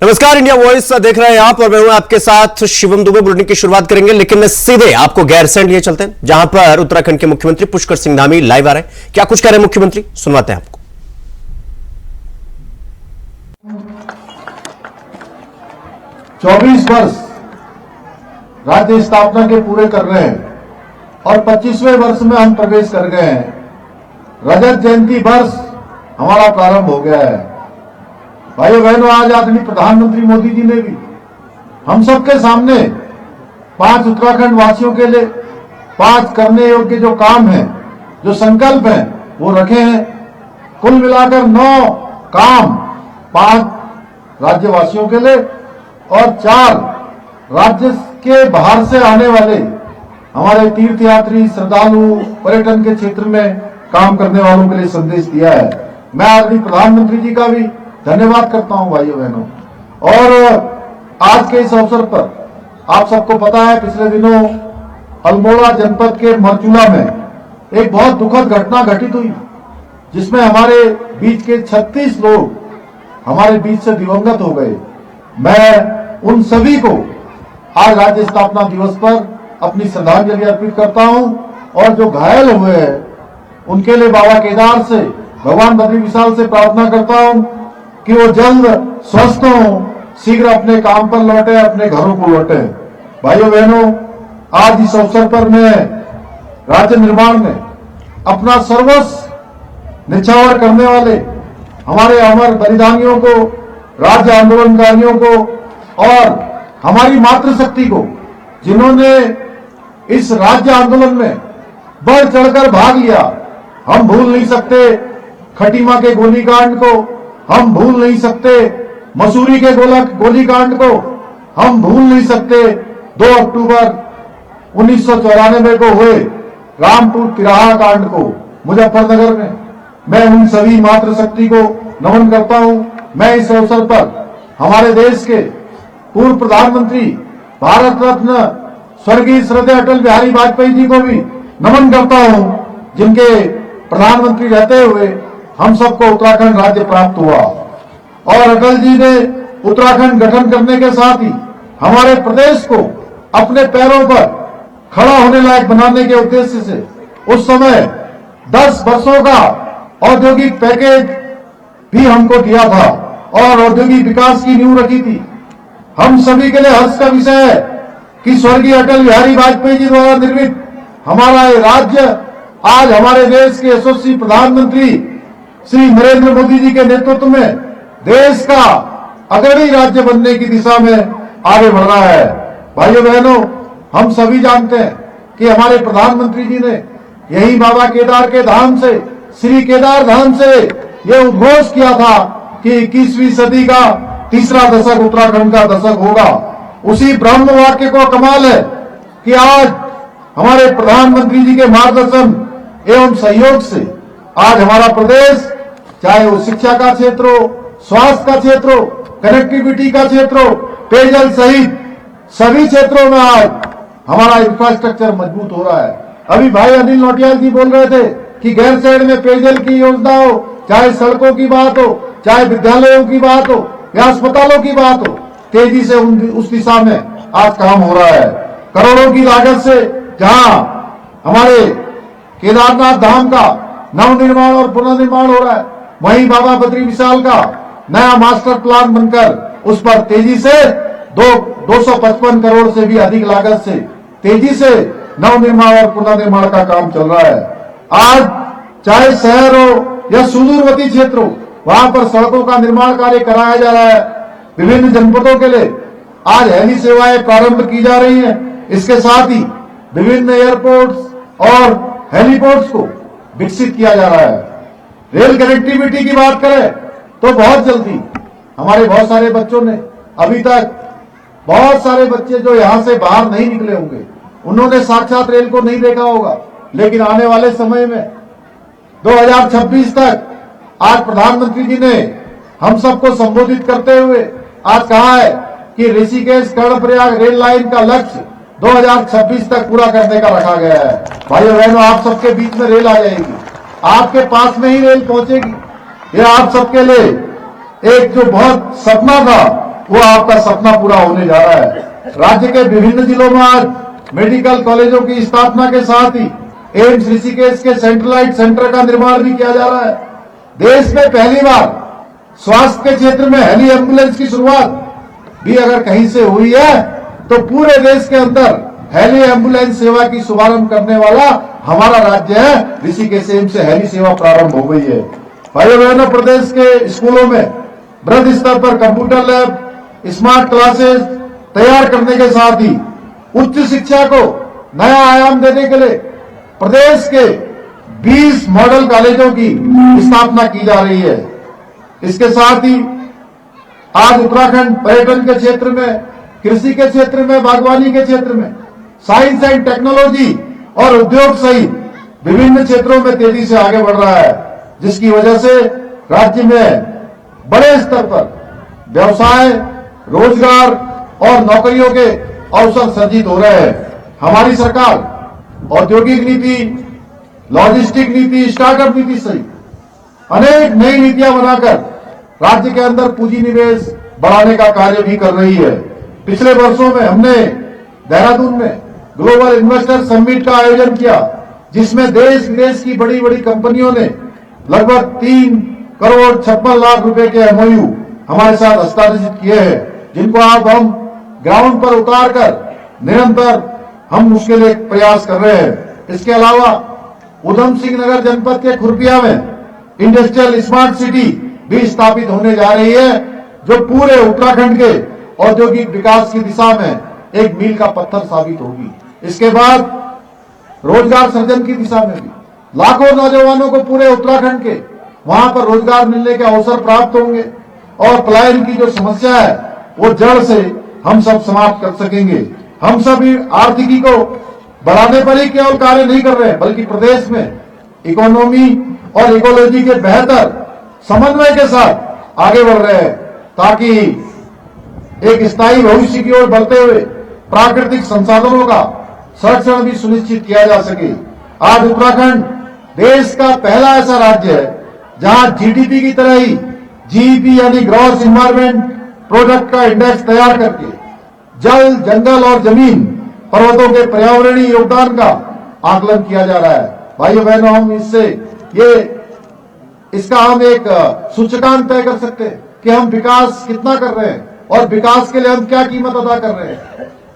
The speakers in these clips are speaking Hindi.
नमस्कार, इंडिया वॉइस देख रहे हैं आप और मैं हूं आपके साथ शिवम दुबे। बुलेटिन की शुरुआत करेंगे, लेकिन सीधे आपको गैरसैंण लिए चलते हैं, जहां पर उत्तराखंड के मुख्यमंत्री पुष्कर सिंह धामी लाइव आ रहे हैं। क्या कुछ कह रहे हैं मुख्यमंत्री, सुनवाते हैं आपको। 24 वर्ष राज्य स्थापना के पूरे कर रहे हैं और 25वें वर्ष में हम प्रवेश कर गए हैं। रजत जयंती वर्ष हमारा प्रारंभ हो गया है। भाइयों बहनों, आज आदरणीय प्रधानमंत्री मोदी जी ने भी हम सबके सामने 5 उत्तराखंड वासियों के लिए 5 करने योग्य जो काम हैं, जो संकल्प हैं, वो रखे हैं। कुल मिलाकर 9 काम 5 राज्यवासियों के लिए और 4 राज्य के बाहर से आने वाले हमारे तीर्थयात्री, श्रद्धालु, पर्यटन के क्षेत्र में काम करने वालों के लिए संदेश दिया है। मैं आदरणीय प्रधानमंत्री जी का भी धन्यवाद करता हूं भाइयों बहनों। और आज के इस अवसर पर आप सबको पता है, पिछले दिनों अल्मोड़ा जनपद के मरचूला में एक बहुत दुखद घटना घटित हुई, जिसमें हमारे बीच के 36 लोग हमारे बीच से दिवंगत हो गए। मैं उन सभी को आज राज्य स्थापना दिवस पर अपनी श्रद्धांजलि अर्पित करता हूं और जो घायल हुए हैं उनके लिए बाबा केदार से, भगवान बद्री विशाल से प्रार्थना करता हूं कि वो जल्द स्वस्थ हों, शीघ्र अपने काम पर लौटे, अपने घरों को लौटे। भाइयों बहनों, आज इस अवसर पर मैं राज्य निर्माण में अपना सर्वस्व निछावर करने वाले हमारे अमर बलिदानियों को, राज्य आंदोलनकारियों को और हमारी मातृशक्ति को, जिन्होंने इस राज्य आंदोलन में बढ़ चढ़कर भाग लिया, हम भूल नहीं सकते खटीमा के गोलीकांड को, हम भूल नहीं सकते मसूरी के गोलीकांड को, हम भूल नहीं सकते 2 अक्टूबर 1994 को हुए रामपुर तिराहा कांड को मुजफ्फरनगर में। मैं उन सभी मातृशक्ति को नमन करता हूं। मैं इस अवसर पर हमारे देश के पूर्व प्रधानमंत्री, भारत रत्न स्वर्गीय श्रद्धेय अटल बिहारी वाजपेयी जी को भी नमन करता हूं, जिनके प्रधानमंत्री रहते हुए हम सबको उत्तराखंड राज्य प्राप्त हुआ। और अटल जी ने उत्तराखंड गठन करने के साथ ही हमारे प्रदेश को अपने पैरों पर खड़ा होने लायक बनाने के उद्देश्य से उस समय 10 वर्षों का औद्योगिक पैकेज भी हमको दिया था और औद्योगिक विकास की नींव रखी थी। हम सभी के लिए हर्ष का विषय है कि स्वर्गीय अटल बिहारी वाजपेयी जी द्वारा निर्मित हमारा ये राज्य आज हमारे देश के यशस्वी प्रधानमंत्री श्री नरेंद्र मोदी जी के नेतृत्व में देश का अग्रणी राज्य बनने की दिशा में आगे बढ़ रहा है। भाइयों बहनों, हम सभी जानते हैं कि हमारे प्रधानमंत्री जी ने यही बाबा केदार के धाम से, श्री केदार धाम से यह उद्घोष किया था कि 21वीं सदी का तीसरा दशक उत्तराखंड का दशक होगा। उसी ब्रह्म वाक्य को कमाल है कि आज हमारे प्रधानमंत्री जी के मार्गदर्शन एवं सहयोग से आज हमारा प्रदेश, चाहे वो शिक्षा का क्षेत्र हो, स्वास्थ्य का क्षेत्र हो, कनेक्टिविटी का क्षेत्र हो, पेयजल सहित सभी क्षेत्रों में आज हमारा इंफ्रास्ट्रक्चर मजबूत हो रहा है। अभी भाई अनिल नौटियाल जी बोल रहे थे कि गैरसैंण में पेयजल की योजना हो, चाहे सड़कों की बात हो, चाहे विद्यालयों की बात हो या अस्पतालों की बात हो, तेजी से उस दिशा में आज काम हो रहा है। करोड़ों की लागत से जहां हमारे केदारनाथ धाम का नवनिर्माण और पुनर्निर्माण हो रहा है, वहीं बाबा बद्री विशाल का नया मास्टर प्लान बनकर उस पर तेजी से 255 करोड़ से भी अधिक लागत से तेजी से नवनिर्माण और पुनर्निर्माण का काम चल रहा है। आज चाहे शहर हो या सुदूरवर्ती क्षेत्र हो, वहां पर सड़कों का निर्माण कार्य कराया जा रहा है। विभिन्न जनपदों के लिए आज हेली सेवाएं प्रारंभ की जा रही हैं। इसके साथ ही विभिन्न एयरपोर्ट्स और हेलीपोर्ट्स को विकसित किया जा रहा है। रेल कनेक्टिविटी की बात करें तो बहुत जल्दी हमारे बहुत सारे बच्चों ने, अभी तक बहुत सारे बच्चे जो यहां से बाहर नहीं निकले होंगे, उन्होंने साक्षात रेल को नहीं देखा होगा, लेकिन आने वाले समय में 2026 तक आज प्रधानमंत्री जी ने हम सबको संबोधित करते हुए आज कहा है कि ऋषिकेश कर्णप्रयाग रेल लाइन का लक्ष्य 2026 तक पूरा करने का रखा गया है। भाइयों बहनों, आप सबके बीच में रेल आ जाएगी, आपके पास में ही रेल पहुंचेगी। यह आप सबके लिए एक जो बहुत सपना था वो आपका सपना पूरा होने जा रहा है। राज्य के विभिन्न जिलों में आज मेडिकल कॉलेजों की स्थापना के साथ ही एम्स ऋषिकेश के सेंट्रलाइट सेंटर का निर्माण भी किया जा रहा है। देश में पहली बार स्वास्थ्य के क्षेत्र में हेली एम्बुलेंस की शुरुआत भी अगर कहीं से हुई है तो पूरे देश के अंदर हेली एम्बुलेंस सेवा की शुभारंभ करने वाला हमारा राज्य है। ऋषिकेश एम्स से हेली सेवा प्रारंभ हो गई है। भाइयों बहनों, प्रदेश के स्कूलों में वृहद स्तर पर कंप्यूटर लैब, स्मार्ट क्लासेस तैयार करने के साथ ही उच्च शिक्षा को नया आयाम देने के लिए प्रदेश के 20 मॉडल कॉलेजों की स्थापना की जा रही है। इसके साथ ही आज उत्तराखंड पर्यटन के क्षेत्र में, कृषि के क्षेत्र में, बागवानी के क्षेत्र में, साइंस एंड टेक्नोलॉजी और उद्योग सहित विभिन्न क्षेत्रों में तेजी से आगे बढ़ रहा है, जिसकी वजह से राज्य में बड़े स्तर पर व्यवसाय, रोजगार और नौकरियों के अवसर सृजित हो रहे हैं। हमारी सरकार औद्योगिक नीति, लॉजिस्टिक नीति, स्टार्टअप नीति सहित अनेक नई नीतियां बनाकर राज्य के अंदर पूंजी निवेश बढ़ाने का कार्य भी कर रही है। पिछले वर्षों में हमने देहरादून में ग्लोबल इन्वेस्टर समिट का आयोजन किया, जिसमें देश विदेश की बड़ी बड़ी कंपनियों ने लगभग 3,56,00,000 रुपए के एमओयू हमारे साथ हस्ताक्षरित किए हैं, जिनको अब हम ग्राउंड पर उतार कर निरंतर हम उसके लिए प्रयास कर रहे हैं। इसके अलावा उधम सिंह नगर जनपद के खुरपिया में इंडस्ट्रियल स्मार्ट सिटी भी स्थापित होने जा रही है, जो पूरे उत्तराखंड के औद्योगिक विकास की दिशा में एक मील का पत्थर साबित होगी। इसके बाद रोजगार सृजन की दिशा में भी लाखों नौजवानों को पूरे उत्तराखंड के वहां पर रोजगार मिलने के अवसर प्राप्त होंगे और पलायन की जो समस्या है वो जड़ से हम सब समाप्त कर सकेंगे। हम सभी आर्थिकी को बढ़ाने पर ही केवल कार्य नहीं कर रहे हैं, बल्कि प्रदेश में इकोनॉमी और इकोलॉजी के बेहतर समन्वय के साथ आगे बढ़ रहे हैं, ताकि एक स्थायी भविष्य की ओर बढ़ते हुए प्राकृतिक संसाधनों का संरक्षण भी सुनिश्चित किया जा सके। आज उत्तराखंड देश का पहला ऐसा राज्य है जहां जीडीपी की तरह ही जीईपी यानी ग्रॉस इन्वायरमेंट प्रोडक्ट का इंडेक्स तैयार करके जल, जंगल और जमीन, पर्वतों के पर्यावरणीय योगदान का आकलन किया जा रहा है। भाइयों बहनों, हम इसका हम एक सूचकांक तय कर सकते हैं कि हम विकास कितना कर रहे हैं और विकास के लिए हम क्या कीमत अदा कर रहे हैं।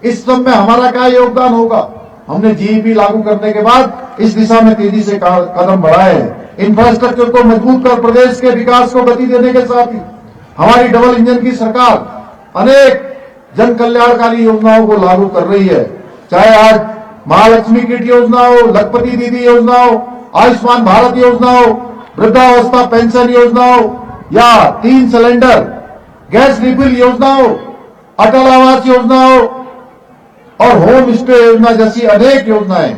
इस सब में हमारा क्या योगदान होगा। हमने जीईपी लागू करने के बाद इस दिशा में तेजी से कदम बढ़ाए हैं। इंफ्रास्ट्रक्चर को मजबूत कर प्रदेश के विकास को गति देने के साथ ही हमारी डबल इंजन की सरकार अनेक जन कल्याणकारी योजनाओं को लागू कर रही है। चाहे आज महालक्ष्मी किट योजना हो, लखपति दीदी योजना हो, आयुष्मान भारत योजना हो, वृद्धावस्था पेंशन योजना हो या 3 सिलेंडर गैस रिफिल योजना हो, अटल आवास योजना हो और होम स्टे योजना जैसी अनेक योजनाएं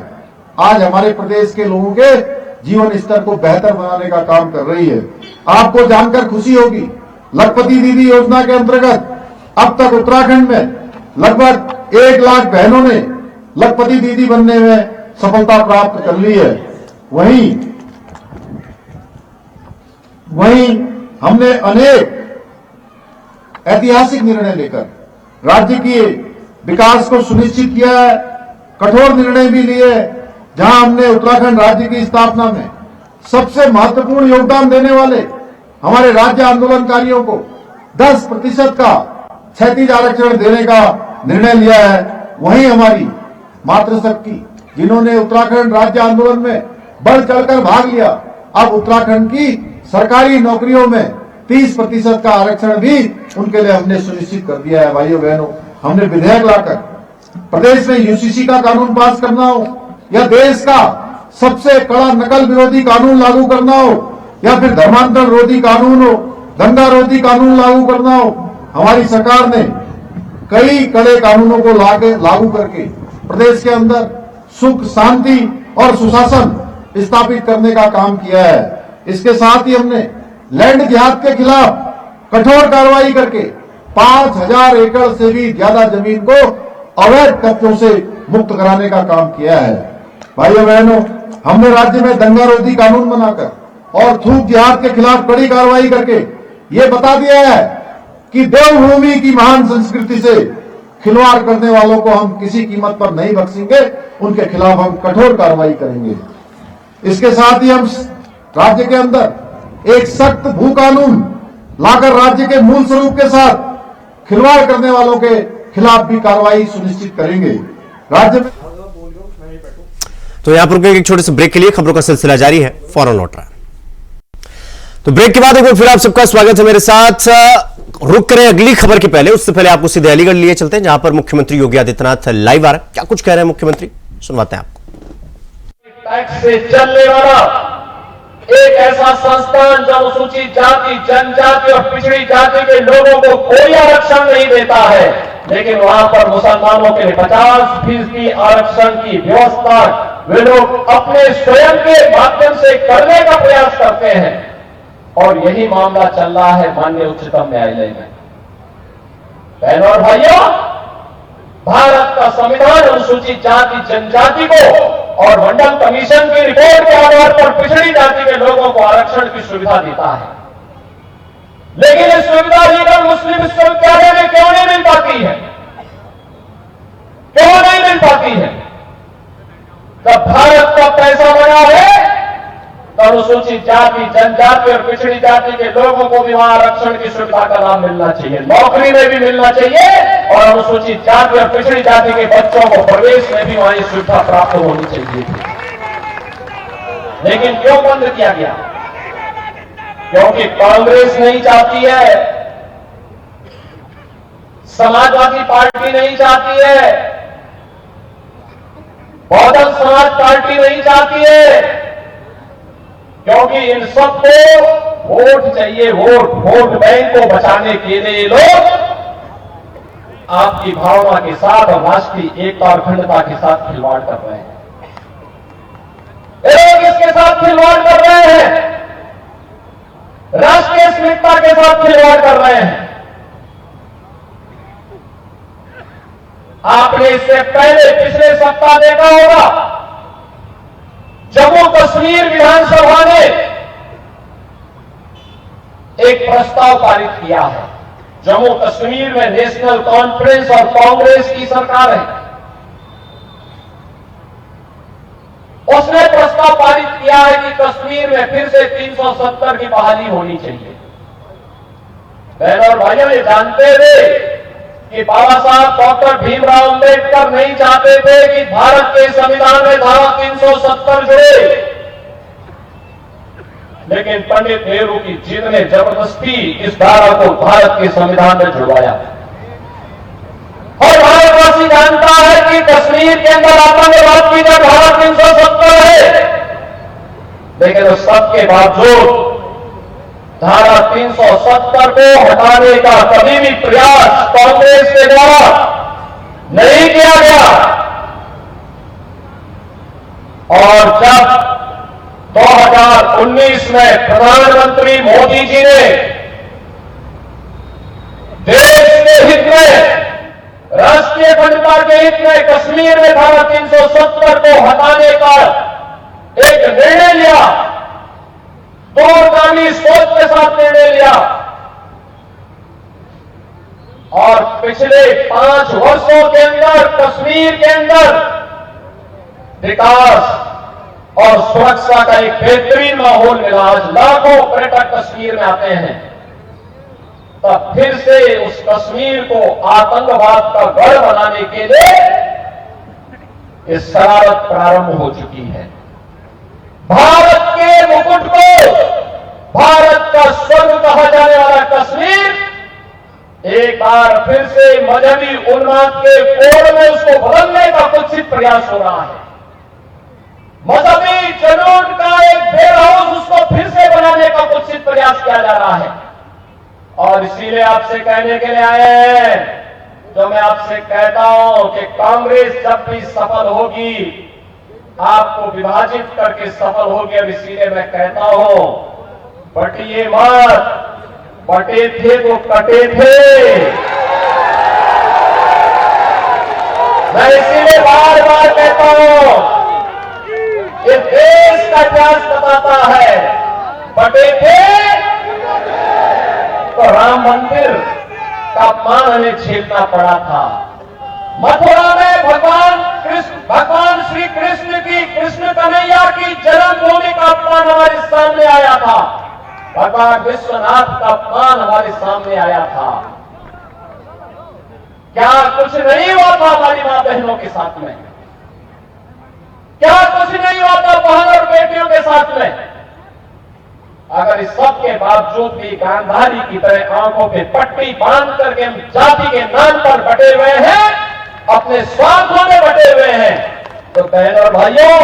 आज हमारे प्रदेश के लोगों के जीवन स्तर को बेहतर बनाने का काम कर रही है। आपको जानकर खुशी होगी, लखपति दीदी योजना के अंतर्गत अब तक उत्तराखंड में लगभग 1 लाख बहनों ने लखपति दीदी बनने में सफलता प्राप्त कर ली है। वहीं हमने अनेक ऐतिहासिक निर्णय लेकर राज्य के विकास को सुनिश्चित किया है। कठोर निर्णय भी लिए, जहां हमने उत्तराखंड राज्य की स्थापना में सबसे महत्वपूर्ण योगदान देने वाले हमारे राज्य आंदोलनकारियों को 10% का क्षैतिज आरक्षण देने का निर्णय लिया है। वहीं हमारी मातृशक्ति, जिन्होंने उत्तराखंड राज्य आंदोलन में बढ़ चढ़कर भाग लिया, अब उत्तराखंड की सरकारी नौकरियों में 30% का आरक्षण भी उनके लिए हमने सुनिश्चित कर दिया है। भाइयों बहनों, हमने विधेयक लाकर प्रदेश में यूसीसी का कानून पास करना हो या देश का सबसे कड़ा नकल विरोधी कानून लागू करना हो या फिर धर्मांतरण रोधी कानून हो, दंगा रोधी कानून लागू करना हो, हमारी सरकार ने कई कड़े कानूनों को लागू करके प्रदेश के अंदर सुख, शांति और सुशासन स्थापित करने का काम किया है। इसके साथ ही हमने लैंड जिहाद के खिलाफ कठोर कार्रवाई करके 5,000 एकड़ से भी ज्यादा जमीन को अवैध कब्जों से मुक्त कराने का काम किया है। भाइयों बहनों, हमने राज्य में दंगा रोधी कानून बनाकर और थूक जिहाद के खिलाफ कड़ी कार्रवाई करके ये बता दिया है कि देवभूमि की महान संस्कृति से खिलवाड़ करने वालों को हम किसी कीमत पर नहीं बख्शेंगे, उनके खिलाफ हम कठोर कार्रवाई करेंगे। इसके साथ ही हम राज्य के अंदर एक सख्त भू कानून लाकर राज्य के मूल स्वरूप के साथ खिलवाड़ करने वालों के खिलाफ भी कार्रवाई सुनिश्चित करेंगे। राज्य में तो यहां पर एक छोटे से ब्रेक के लिए खबरों का सिलसिला जारी है, फौरन लौट रहा है। तो ब्रेक के बाद एक बार फिर आप सबका स्वागत है मेरे साथ। रुक करें अगली खबर के पहले, उससे पहले आपको सीधे अलीगढ़ लिए चलते हैं, जहां पर मुख्यमंत्री योगी आदित्यनाथ लाइव आ रहे हैं। क्या कुछ कह रहे हैं मुख्यमंत्री, सुनवाते हैं आपको। टैक्स से चलने वाला एक ऐसा संस्थान जो अनुसूचित जाति, जनजाति और पिछड़ी जाति के लोगों को कोई आरक्षण नहीं देता है, लेकिन वहां पर मुसलमानों के लिए 50% आरक्षण की व्यवस्था वे लोग अपने स्वयं के माध्यम से करने का प्रयास करते हैं। और यही मामला चल रहा है माननीय उच्चतम न्यायालय में। बहनों और भाइयों, भारत का संविधान अनुसूचित जाति, जनजाति को और मंडल कमीशन की रिपोर्ट के आधार पर पिछड़ी जाति के लोगों को आरक्षण की सुविधा देता है, लेकिन ये सुविधा अलीगढ़ मुस्लिम विश्वविद्यालय में क्यों नहीं मिल पाती है? क्यों नहीं मिल पाती है? जब भारत का पैसा बना है तो अनुसूचित जाति, जनजाति और पिछड़ी जाति के लोगों को भी वहां आरक्षण की सुविधा का लाभ मिलना चाहिए, नौकरी में भी मिलना चाहिए और अनुसूचित जाति और पिछड़ी जाति के बच्चों को प्रवेश में भी वहां सुविधा प्राप्त होनी चाहिए थी। लेकिन क्यों बंद किया गया? क्योंकि कांग्रेस नहीं चाहती है, समाजवादी पार्टी नहीं चाहती है, बहुजन समाज पार्टी नहीं चाहती है, क्योंकि इन सबको वोट चाहिए। वोट बैंक को बचाने के लिए ये लोग आपकी भावना के साथ और राष्ट्रीय एकता और अखंडता के साथ खिलवाड़ कर रहे हैं। ये लोग इसके साथ खिलवाड़ कर रहे हैं, राष्ट्रीय अस्मिता के साथ खिलवाड़ कर रहे हैं। आपने इससे पहले पिछले सप्ताह देखा होगा, जम्मू कश्मीर विधानसभा ने एक प्रस्ताव पारित किया है। जम्मू कश्मीर में नेशनल कॉन्फ्रेंस और कांग्रेस की सरकार है, उसने प्रस्ताव पारित किया है कि कश्मीर में फिर से 370 की बहाली होनी चाहिए। बहनों और भाइयों, ये जानते थे कि बाबा साहब डॉक्टर भीमराव अंबेडकर नहीं चाहते थे कि भारत के संविधान में धारा 370 जुड़े, लेकिन पंडित नेहरू की जिद ने जबरदस्ती इस धारा को भारत के संविधान में जुड़वाया। और भारतवासी जानता है कि कश्मीर के अंदर आतंकवाद की जब धारा 370 है, लेकिन उस सबके बावजूद धारा 370 को हटाने का कभी भी प्रयास कांग्रेस के द्वारा नहीं किया गया। और जब 2019 में प्रधानमंत्री मोदी जी ने देश के हित में, राष्ट्रीय अखंडता के हित में कश्मीर में धारा 370 को हटाने का एक निर्णय लिया, दूरगामी सोच के साथ निर्णय लिया, और पिछले 5 वर्षों के अंदर कश्मीर के अंदर विकास और सुरक्षा का एक बेहतरीन माहौल मिला। आज लाखों पर्यटक कश्मीर में आते हैं। तब फिर से उस कश्मीर को आतंकवाद का गढ़ बनाने के लिए ये शरारत प्रारंभ हो चुकी है। भारत के मुकुट को, भारत का स्वर्ग कहा जाने वाला कश्मीर एक बार फिर से मजहबी उन्माद के कोड़ में उसको बदलने का कुत्सित प्रयास हो रहा है। मजहबी जुनून का एक बेर हाउस उसको फिर से बनाने का कुत्सित प्रयास किया जा रहा है। और इसीलिए आपसे कहने के लिए आए हैं, जो मैं आपसे कहता हूं कि कांग्रेस जब भी सफल होगी आपको विभाजित करके सफल होगी। और इसीलिए मैं कहता हूं, बटिए मत, बटे थे तो कटे थे। मैं इसीलिए बार बार कहता हूं, ये देश का इतिहास बताता है, बटे थे तो राम मंदिर का अपमान हमें झेलना पड़ा था। मथुरा में भगवान श्री कृष्ण की, कृष्ण कन्हैया की जन्मभूमि का अपमान हमारे सामने आया था। भगवान विश्वनाथ का अपमान हमारे सामने आया था। क्या कुछ नहीं हुआ था हमारी मां बहनों के साथ में? क्या कुछ नहीं हुआ था बहन और बेटियों के साथ में? अगर इस सब के बावजूद भी गांधारी की तरह आंखों पे पट्टी बांध करके हम जाति के नाम पर बटे हुए हैं, अपने स्वार्थों में बटे हुए हैं, तो बहन और भाइयों,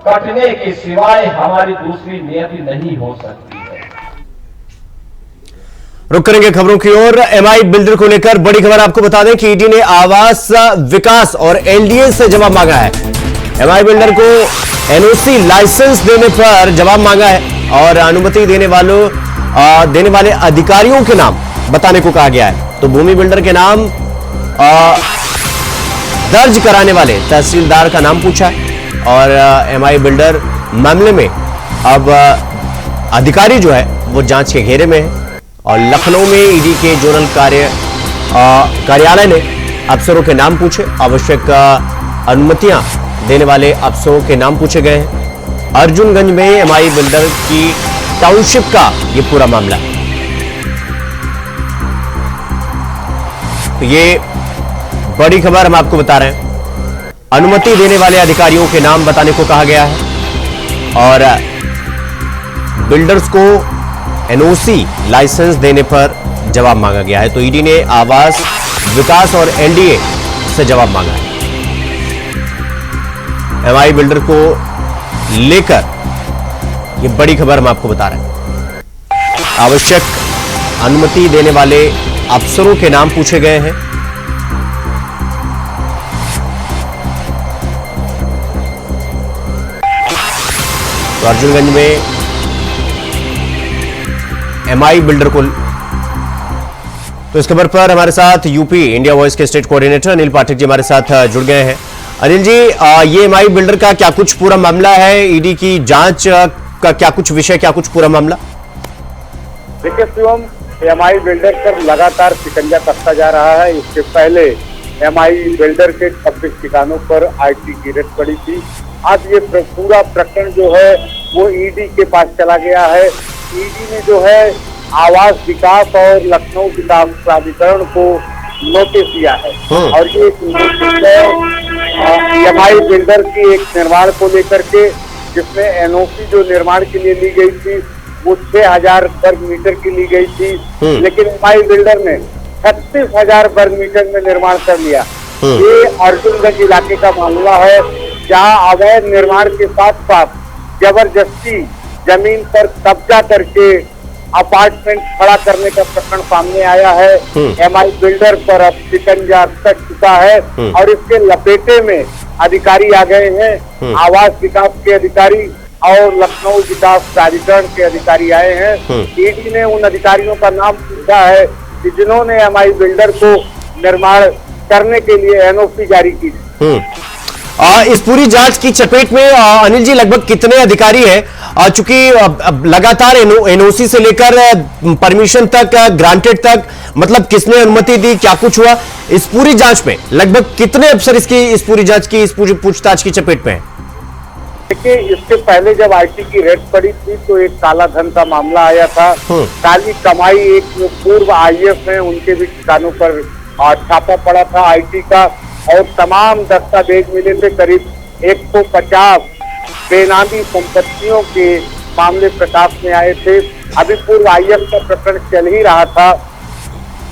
कटने के सिवाय हमारी दूसरी नियति नहीं हो सकती है। रुक करेंगे खबरों की ओर। एमआई बिल्डर को लेकर बड़ी खबर आपको बता दें कि ईडी ने आवास विकास और एलडीए से जवाब मांगा है। एमआई बिल्डर को एनओसी लाइसेंस देने पर जवाब मांगा है और अनुमति देने वाले अधिकारियों के नाम बताने को कहा गया है। तो भूमि बिल्डर के नाम दर्ज कराने वाले तहसीलदार का नाम पूछा है और एमआई बिल्डर मामले में अब अधिकारी जो है वो जांच के घेरे में है। और लखनऊ में ईडी के जोनल कार्यालय ने अफसरों के नाम पूछे, आवश्यक अनुमतियां देने वाले अफसरों के नाम पूछे गए हैं। अर्जुनगंज में एमआई बिल्डर की टाउनशिप का यह पूरा मामला है। तो ये बड़ी खबर हम आपको बता रहे हैं। अनुमति देने वाले अधिकारियों के नाम बताने को कहा गया है और बिल्डर्स को एनओसी लाइसेंस देने पर जवाब मांगा गया है। तो ईडी ने आवास विकास और एलडीए से जवाब मांगा है। एमआई बिल्डर को लेकर यह बड़ी खबर हम आपको बता रहे हैं। आवश्यक अनुमति देने वाले अफसरों के नाम पूछे गए हैं। तो अर्जुनगंज में एमआई बिल्डर को, तो इस खबर पर हमारे साथ यूपी इंडिया वॉइस के स्टेट कोऑर्डिनेटर अनिल पाठक जी हमारे साथ जुड़ गए हैं। अनिल जी, ये एमआई बिल्डर का क्या कुछ पूरा मामला है? ईडी की जांच का क्या कुछ विषय, क्या कुछ पूरा मामला? देखिए शिवम, एमआई बिल्डर पर लगातार शिकंजा कसता जा रहा है। इसके पहले एमआई बिल्डर के 26 ठिकानों पर आईटी की रेड पड़ी थी। आज ये पूरा प्रकरण जो है वो ईडी के पास चला गया है। ईडी ने जो है आवास विकास और लखनऊ विकास प्राधिकरण को नोटिस दिया है और ये एमआई बिल्डर की एक निर्माण को लेकर के, जिसमें एनओसी जो निर्माण के लिए ली गई थी वो 6000 वर्ग मीटर की ली गई थी, लेकिन एमआई बिल्डर ने 36,000 वर्ग मीटर में निर्माण कर लिया। ये अर्जुनगंज इलाके का मामला है, जहां अवैध निर्माण के साथ साथ जबरदस्ती जमीन पर कब्जा करके अपार्टमेंट खड़ा करने का प्रकरण सामने आया है। एमआई बिल्डर पर अब शिकंजा कस चुका है और इसके लपेटे में अधिकारी आ गए हैं। आवास विकास के अधिकारी और लखनऊ विकास प्राधिकरण के अधिकारी आए हैं। ईडी ने उन अधिकारियों का नाम पूछा है कि जिन्होंने एमआई बिल्डर को निर्माण करने के लिए एनओसी जारी की। इस पूरी जांच की चपेट में अनिल जी लगभग कितने अधिकारी हैं? चूंकि लगातार एनओसी से लेकर परमिशन तक, ग्रांटेड तक, मतलब किसने अनुमति दी, क्या कुछ हुआ, इस पूरी जांच में लगभग कितने अफसर इस पूरी जांच की, इस पूरी पूछताछ की चपेट में हैं? देखिए, इसके पहले जब आईटी की रेड पड़ी थी तो एक काला धन का मामला आया था। काली कमाई, एक पूर्व आईएएस हैं, उनके भी ठिकानों पर छापा पड़ा था आईटी का और तमाम दस्तावेज मिले थे। करीब 150 बेनामी संपत्तियों के मामले प्रकाश में आए थे। अभी पूर्व आईएएस का प्रकरण चल ही रहा था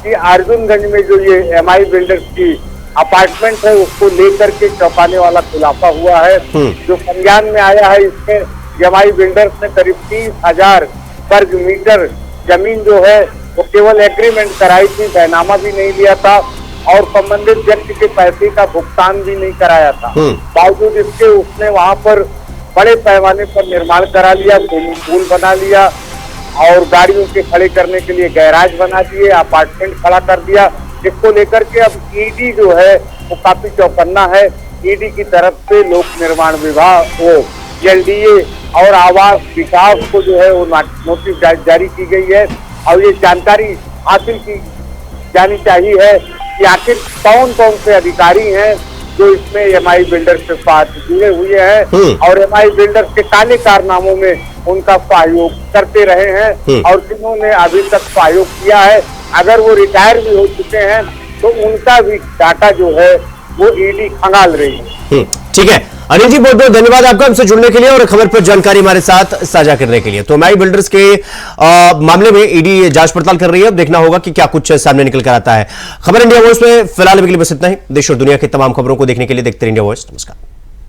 कि अर्जुनगंज में जो ये एमआई बिल्डर्स की अपार्टमेंट है उसको लेकर के चौंकाने वाला खुलासा हुआ है। जो संज्ञान में आया है, इसमें एमआई बिल्डर्स ने करीब 30,000 वर्ग मीटर जमीन जो है वो केवल एग्रीमेंट कराई थी, बैनामा भी नहीं लिया था और संबंधित व्यक्ति के पैसे का भुगतान भी नहीं कराया था। बावजूद इसके उसने वहां पर बड़े पैमाने पर निर्माण करा लिया, स्विमिंग पूल बना लिया और गाड़ियों के खड़े करने के लिए गैराज बना दिए, अपार्टमेंट खड़ा कर दिया। इसको लेकर के अब ईडी जो है वो काफी चौकन्ना है। ईडी की तरफ से लोक निर्माण विभाग को, एलडीए और आवास विकास को जो है वो नोटिस जारी की गई है और ये जानकारी हासिल की जानी चाहिए कि आखिर कौन कौन से अधिकारी हैं जो इसमें एमआई बिल्डर्स के साथ जुड़े हुए हैं और एमआई बिल्डर्स के काले कारनामों में उनका सहयोग करते रहे हैं और जिन्होंने अभी तक सहयोग किया है, अगर वो रिटायर भी हो चुके हैं तो उनका भी डाटा जो है वो ईडी खंगाल रही है। ठीक है अनिल जी, बहुत बहुत धन्यवाद आपका हमसे जुड़ने के लिए और खबर पर जानकारी हमारे साथ साझा करने के लिए। तो एमआई बिल्डर्स के मामले में ईडी जांच पड़ताल कर रही है। अब देखना होगा कि क्या कुछ सामने निकल कर आता है। खबर इंडिया वॉइस में फिलहाल के लिए बस इतना ही। देश और दुनिया की तमाम खबरों को देखने के लिए देखते रहिए इंडिया वॉइस। नमस्कार।